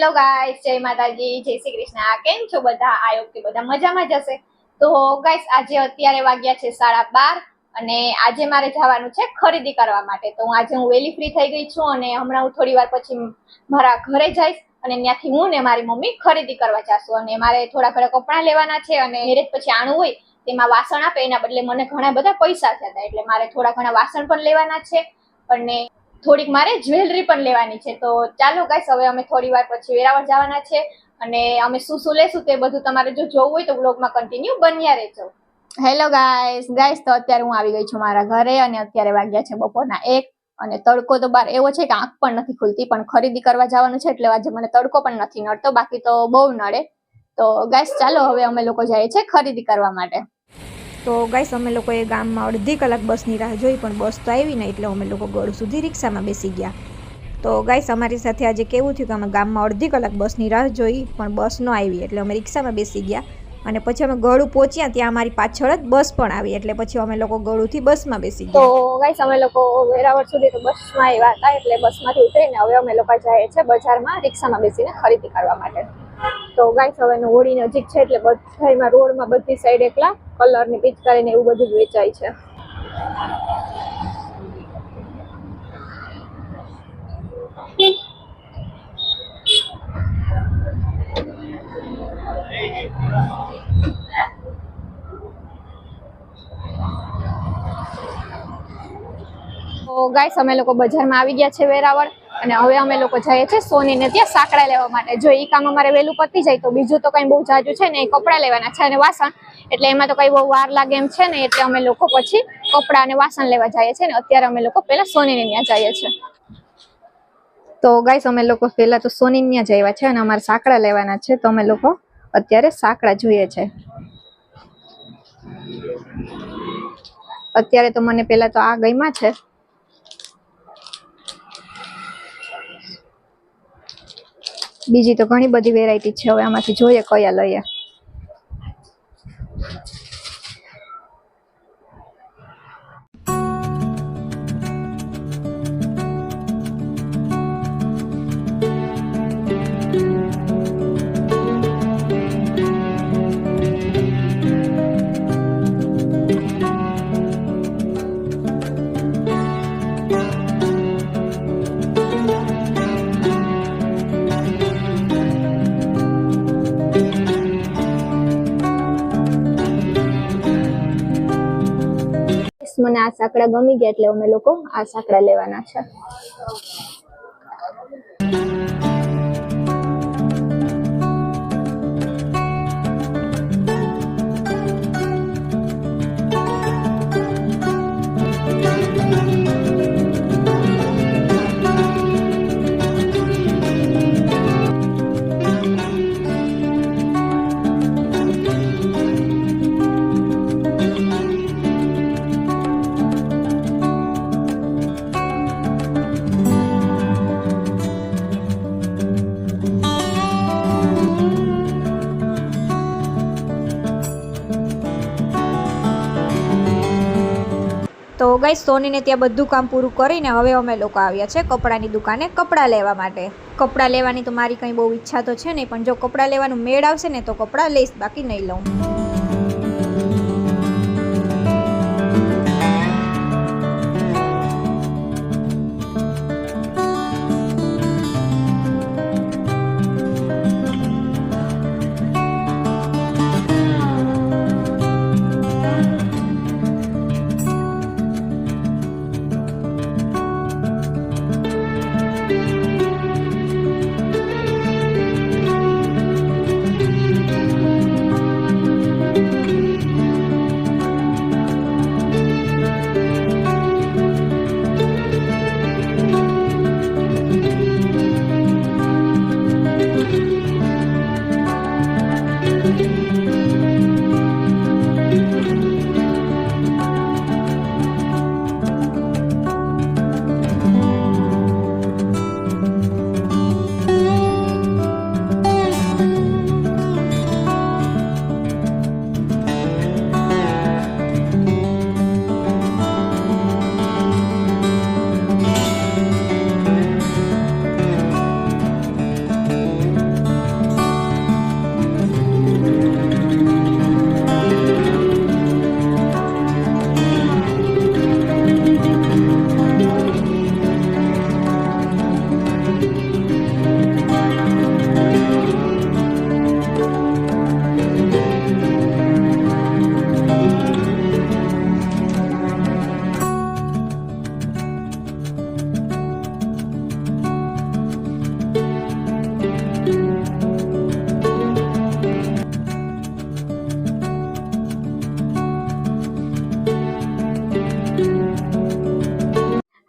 Hello guys, જય માતાજી, જય શ્રી કૃષ્ણ। કેમ છો બધા? આયો કે બધા મજામાં જ હશે। તો ગાઈસ આજે અત્યારે વાગ્યા છે 12:30 અને આજે મારે જવાનું છે ખરીદી કરવા માટે। તો આજે હું વેલી ફ્રી થઈ ગઈ છું અને હમણાં હું થોડી વાર પછી મારા ઘરે જઈશ અને ત્યાંથી હું ને મારી મમ્મી ખરીદી કરવા જાશું અને મારે થોડા ઘણા કપડાં લેવાના છે અને મેરેજ પછી આણું હોય તેમાં વાસણ આપે એના બદલે મને ઘણા બધા પૈસા થયા હતા એટલે મારે થોડા ઘણા વાસણ પણ લેવાના છે અને થોડીક મારે જ્વેલરી પણ લેવાની છે। તો ચાલો ગાઈસ હવે અમે થોડી વાર પછી વેરાવળ જવાના છે અને અમે શું શું લેશું તે બધું તમારે જો જોવું હોય તો વ્લોગમાં કન્ટિન્યુ બન્યા રહેજો। હેલો ગાઈસ તો અત્યારે હું આવી ગઈ છું મારા ઘરે અને અત્યારે વાગ્યા છે બપોરના 1 અને તડકો તો બહાર એવો છે કે આંખ પણ નથી ખુલતી, પણ ખરીદી કરવા જવાનું છે એટલે આજે મને તડકો પણ નથી નડતો, બાકી તો બહુ નડે। તો ગાઈસ ચાલો હવે અમે લોકો જઈએ છીએ ખરીદી કરવા માટે। તો ગાઈસ અમે લોકોએ ગામમાં અડધી કલાક બસની રાહ જોઈ પણ બસ તો આવી નહીં એટલે અમે લોકો ગળું સુધી રિક્ષામાં બેસી ગયા। તો ગાઈસ અમારી સાથે આજે કેવું થયું કે અમે ગામમાં અડધી કલાક બસની રાહ જોઈ પણ બસ ન આવી એટલે અમે રિક્ષામાં બેસી ગયા અને પછી અમે ગળું પહોંચ્યા ત્યાં અમારી પાછળ જ બસ પણ આવી એટલે પછી અમે લોકો ગળુથી બસમાં બેસી ગયા। તો ગાઈસ અમે લોકો વેરાવળ સુધી તો બસમાં આવ્યા હતા એટલે બસમાંથી ઉતરીને હવે અમે લોકો જઈએ છીએ બજારમાં રિક્ષામાં બેસીને ખરીદી કરવા માટે। તો ગાઈસ હવે હોળી નજીક છે એટલે બધામાં રોડમાં બધી સાઈડ એકલા કલરની પિચકારી ને એવું બધું જ વેચાય છે। તો ગાઈસ અમે લોકો બજારમાં આવી ગયા છે વેરાવળ અને હવે અમે લોકો જઈએ છીએ સોનીને ત્યાં સાંકડા લેવા માટે। જો એ કામ અમારે વહેલું પતી જાય તો બીજું તો કઈ બહુ જાજુ છે ને, કપડાં લેવાના છે અને વાસણ, એટલે એમાં તો કઈ બહુ વાર લાગે એમ છે ને, એટલે અમે લોકો પછી કપડાં અને વાસણ લેવા જઈએ છીએ ને અત્યારે અમે લોકો પહેલા સોનીને ત્યાં જઈએ છીએ। તો ગાઈસ અમે લોકો પહેલા તો સોની ત્યાં જયા છે અને અમારે સાંકડા લેવાના છે તો અમે લોકો અત્યારે સાંકડા જોઈએ છે। અત્યારે તો મને પહેલા તો આ ગઈમાં છે, બીજી તો ઘણી બધી વેરાયટી છે, હવે આમાંથી જોઈએ કયા લઈએ। મને આ સાંકડા ગમી ગયા એટલે અમે લોકો આ સાંકડા લેવાના છે। તો ગાઈસ સોનીને ત્યાં બધું કામ પૂરું કરીને હવે અમે લોકો આવ્યા છે કપડાની દુકાને કપડાં લેવા માટે। કપડાં લેવાની તો મારી કંઈ બહુ ઈચ્છા તો છે નહીં, પણ જો કપડાં લેવાનું મેળ આવશે ને તો કપડાં લઈશ, બાકી નહીં લઉં।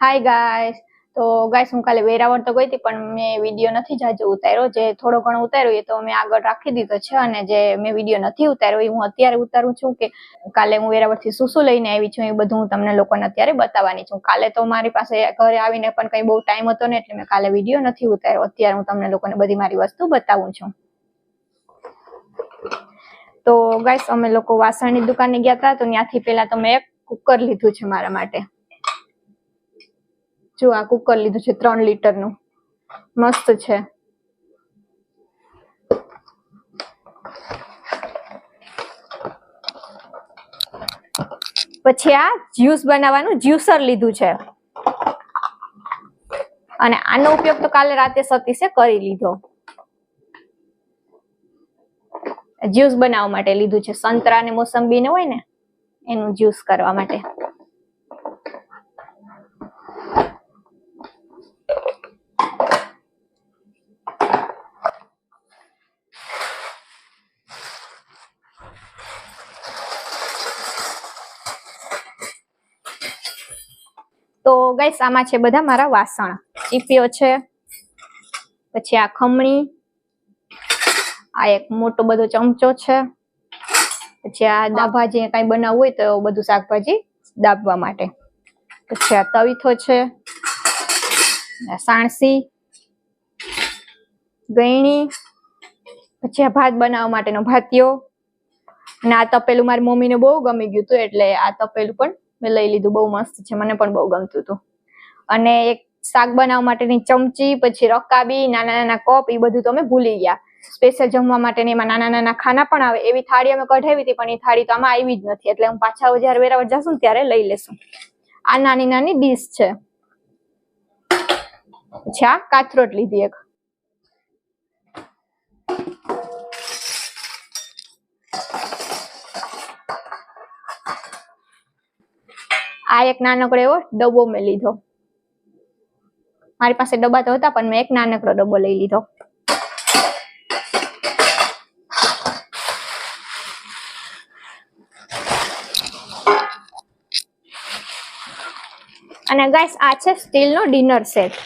હાય ગાઈસ, તો ગાઈસ હું કાલે વેરાવળ તો ગઈ હતી પણ મેં વિડીયો નથી જાજો ઉતાર્યો. જે થોડો ઘણો ઉતાર્યો એ તો મેં આગળ રાખી દીધો છે, અને જે મેં વિડીયો નથી ઉતાર્યો એ હું અત્યારે ઉતારું છું કે કાલે હું વેરાવળથી શું લઈને આવી છું એ બધું હું તમને લોકોને અત્યારે બતાવવાની છું. કાલે તો મારી પાસે ઘરે આવીને પણ કઈ બહુ ટાઈમ હતો ને એટલે મેં કાલે વિડીયો નથી ઉતાર્યો. અત્યારે હું તમને લોકોને બધી મારી વસ્તુ બતાવું છું. તો ગાઈસ અમે લોકો વાસણની દુકાને ગયા હતા, તો ત્યાંથી પેલા તો મેં એક કુકર લીધું છે મારા માટે. જો આ કુકર લીધું છે 3 લીટરનું, મસ્ત છે. પછી આ જ્યુસ બનાવવાનું જ્યુસર લીધું છે, અને આનો ઉપયોગ તો કાલે રાતે સતીશે કરી લીધો. જ્યુસ બનાવવા માટે લીધું છે, સંતરા ને મોસંબી ને હોય ને એનું જ્યુસ કરવા માટે. તો ગાઈસ આમાં છે બધા મારા વાસણ. ચીપિયો છે, પછી આ ખમણી, આ એક મોટો બધો ચમચો છે, પછી આ દાભાજી કઈ બનાવવું હોય તો બધું શાકભાજી દાબવા માટે. પછી આ તવીથો છે, સાણસી, ગયણી, પછી આ ભાત બનાવવા માટેનો ભાતિયો, અને આ તપેલું મારી મમ્મીને બહુ ગમી ગયું હતું એટલે આ તપેલું પણ મેં લઈ લીધું. બહુ મસ્ત છે, મને પણ બહુ ગમતું હતું. અને એક શાક બનાવવા માટેની ચમચી, પછી રકાબી, નાના નાના કપ, એ બધું તો અમે ભૂલી ગયા. સ્પેશિયલ જમવા માટે એમાં નાના નાના ખાના પણ આવે એવી થાળી અમે કઢાવી હતી, પણ એ થાળી તો આમાં આવી જ નથી, એટલે હું પાછા જયારે વેરાવળ જશું ને ત્યારે લઈ લેશું. આ નાની નાની ડીશ છે. પછી આ કાથરોટ લીધી એક. આ એક નાનકડો એવો ડબ્બો મેં લીધો. મારી પાસે ડબ્બા તો હતા પણ મેં એક નાનકડો ડબ્બો લઈ લીધો. અને ગાઈસ આ છે સ્ટીલનો ડિનર સેટ.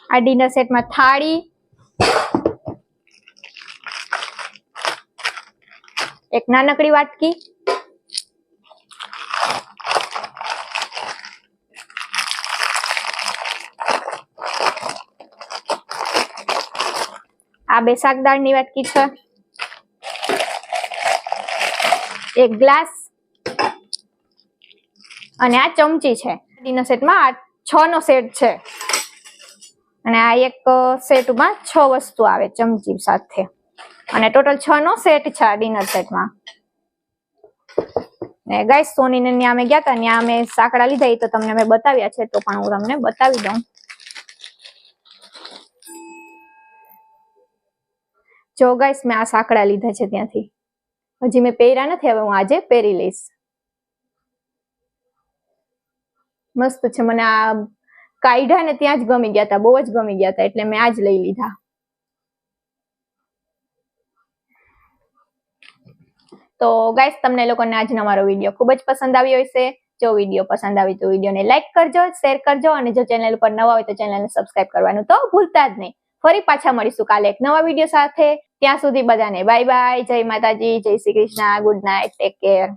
આ ડિનર સેટમાં થાળી, એક નાનકડી વાટકી, આ 2 શાકદાળની વાટકી છે, એક ગ્લાસ, અને આ ચમચી છે. ડિનર સેટમાં 6 નો સેટ છે, અને આ એક સેટમાં 6 વસ્તુ આવે ચમચી સાથે, અને ટોટલ 6 નો સેટ છે આ ડિનર સેટમાં. ને ગાઈસ સોનીને ત્યાં અમે ગયા હતા, ત્યાં અમે સાંકડા લીધા, એ તો તમને મેં બતાવ્યા છે, તો પણ હું તમને બતાવી દઉં. જો ગાઈસ મેં આ સાંકડા લીધા છે ત્યાંથી. હજી મેં પહેર્યા નથી, હવે હું આજે પહેરી લઈશ. મસ્ત છે. મને આ કાઢ્યા ને ત્યાં જ ગમી ગયા હતા, બહુ જ ગમી ગયા હતા, એટલે મેં આજ લઈ લીધા. તો ગાઈસ તમને લોકોને આજનો મારો વિડીયો ખૂબ જ પસંદ આવ્યો હશે. જો વિડીયો પસંદ આવી તો વિડીયોને લાઈક કરજો, શેર કરજો, અને જો ચેનલ પર નવા હોય તો ચેનલને સબસ્ક્રાઇબ કરવાનું તો ભૂલતા જ નહીં. ફરી પાછા મળીશું કાલે એક નવા વિડીયો સાથે. ત્યાં સુધી બધાને બાય બાય, જય માતાજી, જય Shri Krishna, good night, take care.